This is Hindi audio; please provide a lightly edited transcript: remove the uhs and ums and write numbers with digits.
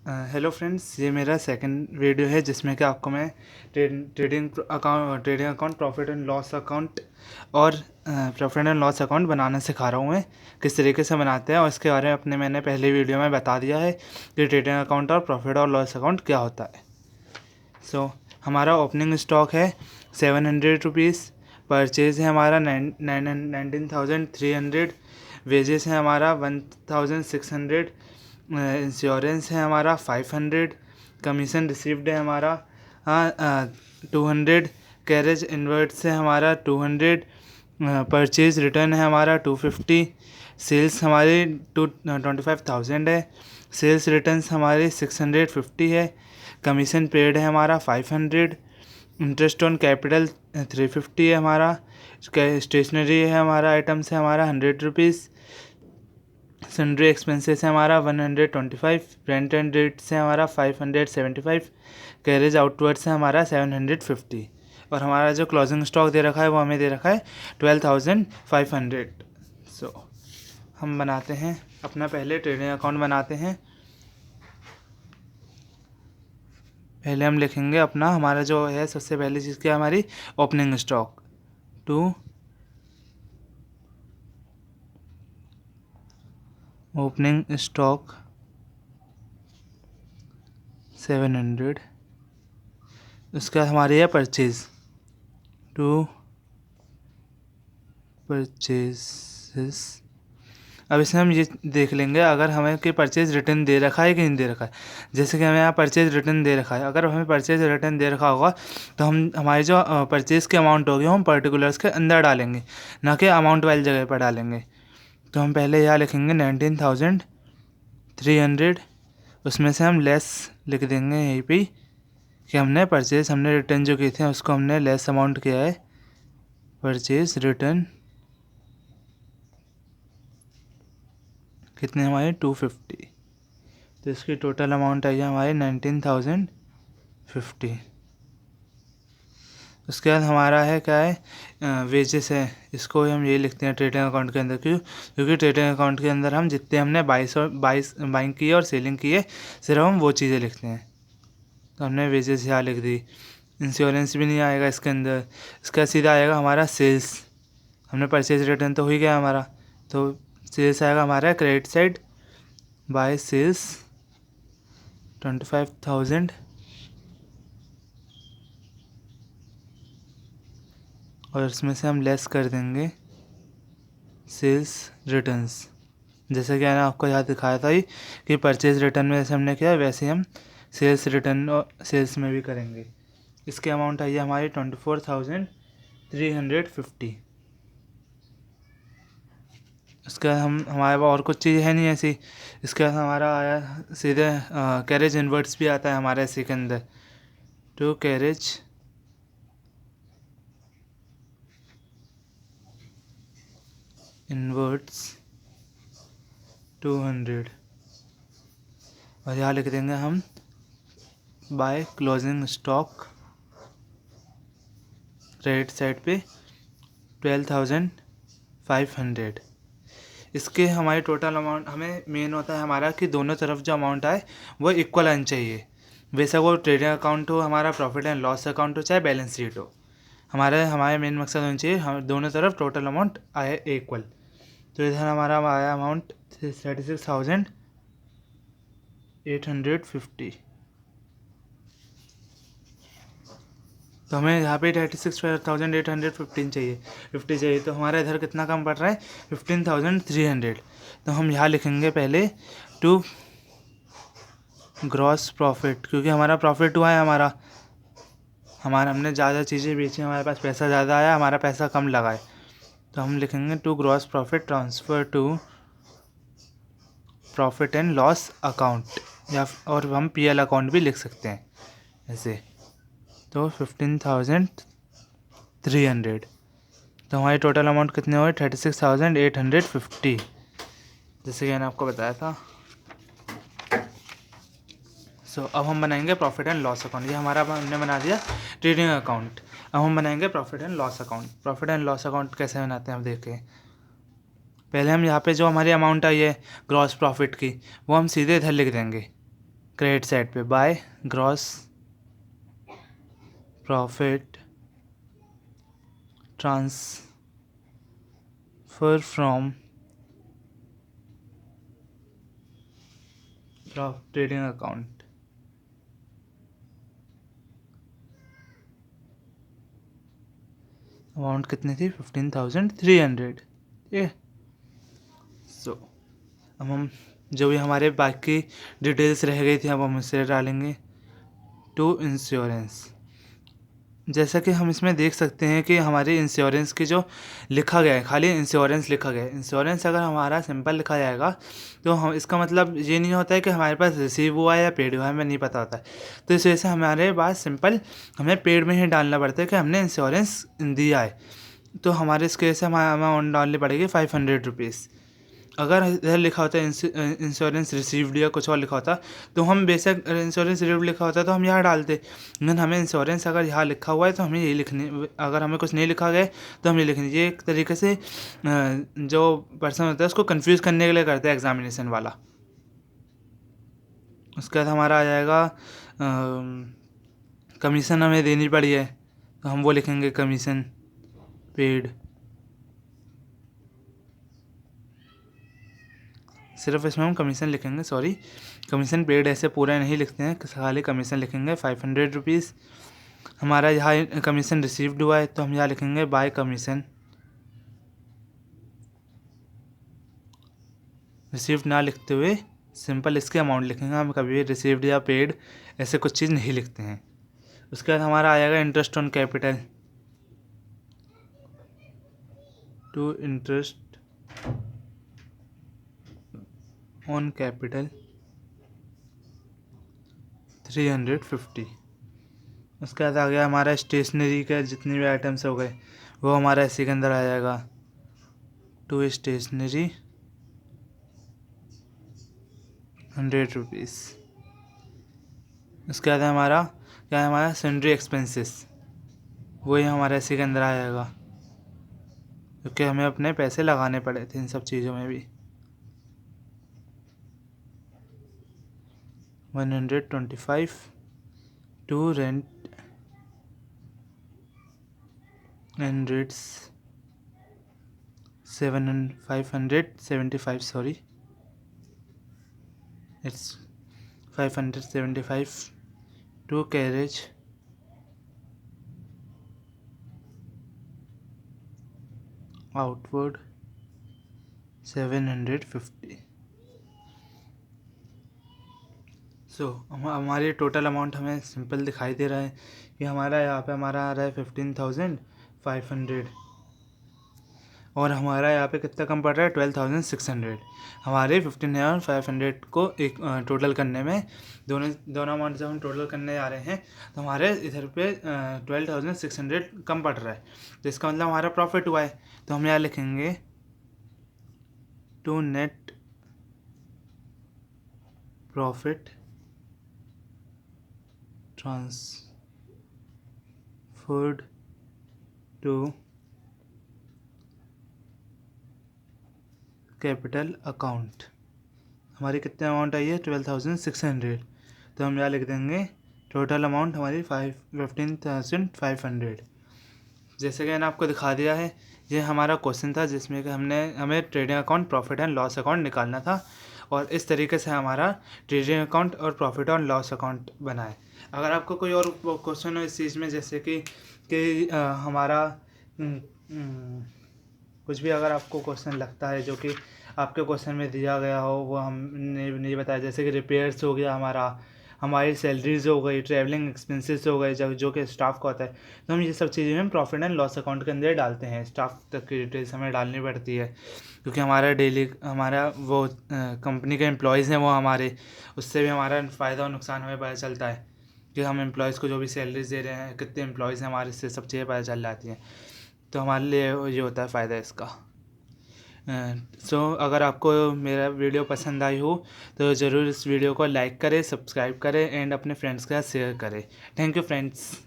हेलो फ्रेंड्स, ये मेरा सेकंड वीडियो है जिसमें कि आपको मैं trading account, profit and loss account और प्रॉफिट एंड लॉस अकाउंट बनाना सिखा रहा हूँ। मैं किस तरीके से बनाते हैं और इसके बारे में मैंने पहले वीडियो में बता दिया है कि ट्रेडिंग अकाउंट और प्रॉफिट और लॉस अकाउंट क्या होता है। हमारा ओपनिंग स्टॉक है 700 रुपीज़, परचेज़ है हमारा 19,300, वेजेस है हमारा 1,600, इंश्योरेंस है हमारा 500, कमीशन रिसीव्ड है हमारा 200, कैरेज इन्वर्ट्स है हमारा 200, परचेज रिटर्न है हमारा 250, सेल्स हमारे 25,000 है, सेल्स रिटर्न्स हमारे 650 है, कमीशन पेड है हमारा 500, इंटरेस्ट ऑन कैपिटल 350 है हमारा, स्टेशनरी है हमारा आइटम्स है हमारा 100 रुपीज़, सन्ड्री एक्सपेंसेस है हमारा 125, रेंट एंड रेट्स है हमारा 575, कैरेज आउटवर्ड्स है हमारा 750 और हमारा जो क्लोजिंग स्टॉक दे रखा है वो हमें दे रखा है 12,500। हम बनाते हैं अपना, पहले ट्रेडिंग अकाउंट बनाते हैं। पहले हम लिखेंगे अपना, हमारा जो है सबसे पहली चीज़ क्या है हमारी ओपनिंग स्टॉक ओपनिंग स्टॉक 700। उसके बाद हमारी है परचेज परचेजेस। अब इसमें हम ये देख लेंगे अगर हमें कि परचेज रिटर्न दे रखा है कि नहीं दे रखा है। जैसे कि हमें यहाँ परचेज रिटर्न दे रखा है, अगर हमें परचेज रिटर्न दे रखा होगा तो हम हमारी जो परचेज़ की अमाउंट होगी हम पर्टिकुलर्स के अंदर डालेंगे, ना कि अमाउंट वाली जगह पर डालेंगे। तो हम पहले यहाँ लिखेंगे 19,300, उसमें से हम लेस लिख देंगे यहीं पे कि हमने रिटर्न जो किए थे उसको हमने लेस अमाउंट किया है। परचेज रिटर्न कितने हमारे 250, तो इसकी टोटल अमाउंट आई है हमारी 19,050। उसके बाद हमारा है क्या है, वेजेस है, इसको हम ये लिखते हैं ट्रेडिंग अकाउंट के अंदर। क्योंकि ट्रेडिंग अकाउंट के अंदर हम जितने हमने बाइंग की है और सेलिंग की है सिर्फ हम वो चीज़ें लिखते हैं। तो हमने वेजेस यहाँ लिख दी। इंश्योरेंस भी नहीं आएगा इसके अंदर, इसका सीधा आएगा हमारा सेल्स। हमने परचेज रिटर्न तो हो ही गया हमारा, तो सेल्स आएगा हमारा क्रेडिट साइड, बाय सेल्स 25,000 और इसमें से हम लेस कर देंगे सेल्स रिटर्न्स। जैसे कि मैंने आपको यहाँ दिखाया था ही कि परचेज रिटर्न में जैसे हमने किया वैसे हम सेल्स रिटर्न और सेल्स में भी करेंगे। इसकी अमाउंट आई है हमारी 24,350। उसके बाद हमारे पास और कुछ चीज़ है नहीं ऐसी। इसके बाद हमारा आया सीधे कैरेज इन्वर्ट्स भी आता है हमारे इसी के अंदर। तो कैरेज इन्वर्ट्स 200 और यहाँ लिख देंगे हम by closing stock credit side पे 12,500। इसके हमारी टोटल अमाउंट हमें मेन होता है हमारा कि दोनों तरफ जो अमाउंट आए वो इक्वल आनी चाहिए। वैसा वो ट्रेडिंग अकाउंट हो, हमारा प्रॉफिट एंड लॉस अकाउंट हो, चाहे बैलेंस शीट हो, हमारे मेन मकसद होना चाहिए हम दोनों तरफ टोटल अमाउंट आए इक्वल। तो इधर हमारा आया अमाउंट 36,850। तो हमें यहाँ पे 36,815 चाहिए, 50 चाहिए, तो हमारा इधर कितना कम पड़ रहा है 15,300। तो हम यहाँ लिखेंगे पहले टू ग्रॉस प्रॉफिट, क्योंकि हमारा प्रॉफिट हुआ है हमारा हमने ज़्यादा चीज़ें बेची, हमारे पास पैसा ज़्यादा आया, हमारा पैसा कम लगा है। तो हम लिखेंगे to gross profit transfer to profit and loss account, या और हम पीएल अकाउंट भी लिख सकते हैं ऐसे। तो 15,300, तो हमारी टोटल अमाउंट कितने हुए 36,850, जैसे कि मैंने आपको बताया था। अब हम बनाएंगे प्रॉफिट एंड लॉस अकाउंट। ये हमारा हमने बना दिया ट्रेडिंग अकाउंट। अब हम बनाएंगे profit and loss account. Profit and loss account कैसे बनाते हैं हम देखें। पहले हम यहाँ पे जो हमारी अमाउंट आई है ग्रॉस प्रॉफिट की वो हम सीधे इधर लिख देंगे क्रेडिट साइड पे by gross profit transfer from trading account. Amount कितनी थी? 15,300। ठीक है। सो अब हम जो भी हमारे बाकी डिटेल्स रह गई थी अब हम इसे डालेंगे टू इंश्योरेंस। जैसा कि हम इसमें देख सकते हैं कि हमारे इंश्योरेंस की जो लिखा गया है, खाली इंश्योरेंस लिखा गया है। इंश्योरेंस अगर हमारा सिंपल लिखा जाएगा तो हम इसका मतलब ये नहीं होता है कि हमारे पास रिसीव हुआ है या पेड हुआ है, हमें नहीं पता होता है। तो इस वजह से हमारे पास सिंपल हमें पेड में ही डालना पड़ता है कि हमने इंश्योरेंस दिया है। तो हमारे इस केस से हमारा अमाउंट डालनी पड़ेगी 500 रुपीज़। अगर इधर लिखा होता है इंश्योरेंस रिसीव्ड या कुछ और लिखा होता तो हम बेशक इंश्योरेंस रिसीव्ड लिखा होता तो हम यहाँ डालते, लेकिन हमें इंश्योरेंस अगर यहाँ लिखा हुआ है तो हमें यही लिखनी। अगर हमें कुछ नहीं लिखा गया तो हम ये लिखनी। ये एक तरीके से जो पर्सन होता है उसको कंफ्यूज करने के लिए करता है एग्जामिनेशन वाला। उसके बाद हमारा आ जाएगा कमीशन हमें देनी पड़ी है तो हम वो लिखेंगे कमीशन पेड। सिर्फ इसमें हम कमीशन लिखेंगे, सॉरी कमीशन पेड ऐसे पूरा नहीं लिखते हैं, खाली कमीशन लिखेंगे 500 रुपीज़। हमारा यहाँ कमीशन रिसीव्ड हुआ है तो हम यहाँ लिखेंगे बाय कमीशन। रिसीव्ड ना लिखते हुए सिंपल इसके अमाउंट लिखेंगे, हम कभी भी रिसीव्ड या पेड ऐसे कुछ चीज़ नहीं लिखते हैं। उसके बाद हमारा आ जाएगा interest on capital to interest on capital 350। उसके बाद आ गया हमारा स्टेशनरी का जितने भी आइटम्स हो गए वो हमारा इसी के अंदर आ जाएगा टू स्टेशनरी 100 रुपीज़। उसके बाद हमारा क्या है, हमारा सन्ड्री एक्सपेंसेस, वही हमारा इसी के अंदर आ जाएगा क्योंकि हमें अपने पैसे लगाने पड़े थे इन सब चीज़ों में भी। 125 to rent and rates 575, sorry it's 575 to carriage outward 750। सो हमारी टोटल अमाउंट हमें सिंपल दिखाई दे रहा है कि हमारा यहाँ पे हमारा आ रहा है 15,500 और हमारा यहाँ पे कितना कम पड़ रहा है 12,600। हमारे 15,500 को एक टोटल करने में दोनों अमाउंट जब हम टोटल करने जा रहे हैं तो हमारे इधर पे 12,600 कम पड़ रहा है। तो इसका मतलब हमारा प्रॉफिट हुआ है। तो हम यहाँ लिखेंगे to net profit transferred to capital account. हमारी कितने अमाउंट आई है 12,600। तो हम यहाँ लिख देंगे टोटल अमाउंट हमारी 15,500। जैसे कि मैंने आपको दिखा दिया है, ये हमारा क्वेश्चन था जिसमें कि हमें trading account profit and loss account निकालना था और इस तरीके से हमारा ट्रेडिंग अकाउंट और प्रॉफिट और लॉस अकाउंट बना है। अगर आपको कोई और क्वेश्चन हो इस चीज़ में, जैसे कि हमारा कुछ भी अगर आपको क्वेश्चन लगता है जो कि आपके क्वेश्चन में दिया गया हो वो हमने नहीं बताया, जैसे कि रिपेयर्स हो गया, हमारी सैलरीज हो गई, ट्रैवलिंग एक्सपेंसेस हो गए जो कि स्टाफ का होता है, तो हम ये सब चीज़ें हम प्रॉफिट एंड लॉस अकाउंट के अंदर डालते हैं। स्टाफ तक की डिटेल्स हमें डालनी पड़ती है क्योंकि हमारा वो कंपनी के एम्प्लॉयज़ हैं वो हमारे, उससे भी हमारा फ़ायदा और नुकसान हमें पता चलता है कि हम एम्प्लॉयज़ को जो भी सैलरीज दे रहे हैं, कितने एम्प्लॉयज़ हैं हमारे, इससे सब चीज़ें पता चल जाती हैं। तो हमारे लिए ये होता है फ़ायदा इसका। सो अगर आपको मेरा वीडियो पसंद आई हो तो ज़रूर इस वीडियो को लाइक करें, सब्सक्राइब करें एंड अपने फ्रेंड्स के साथ शेयर करें। Thank you friends.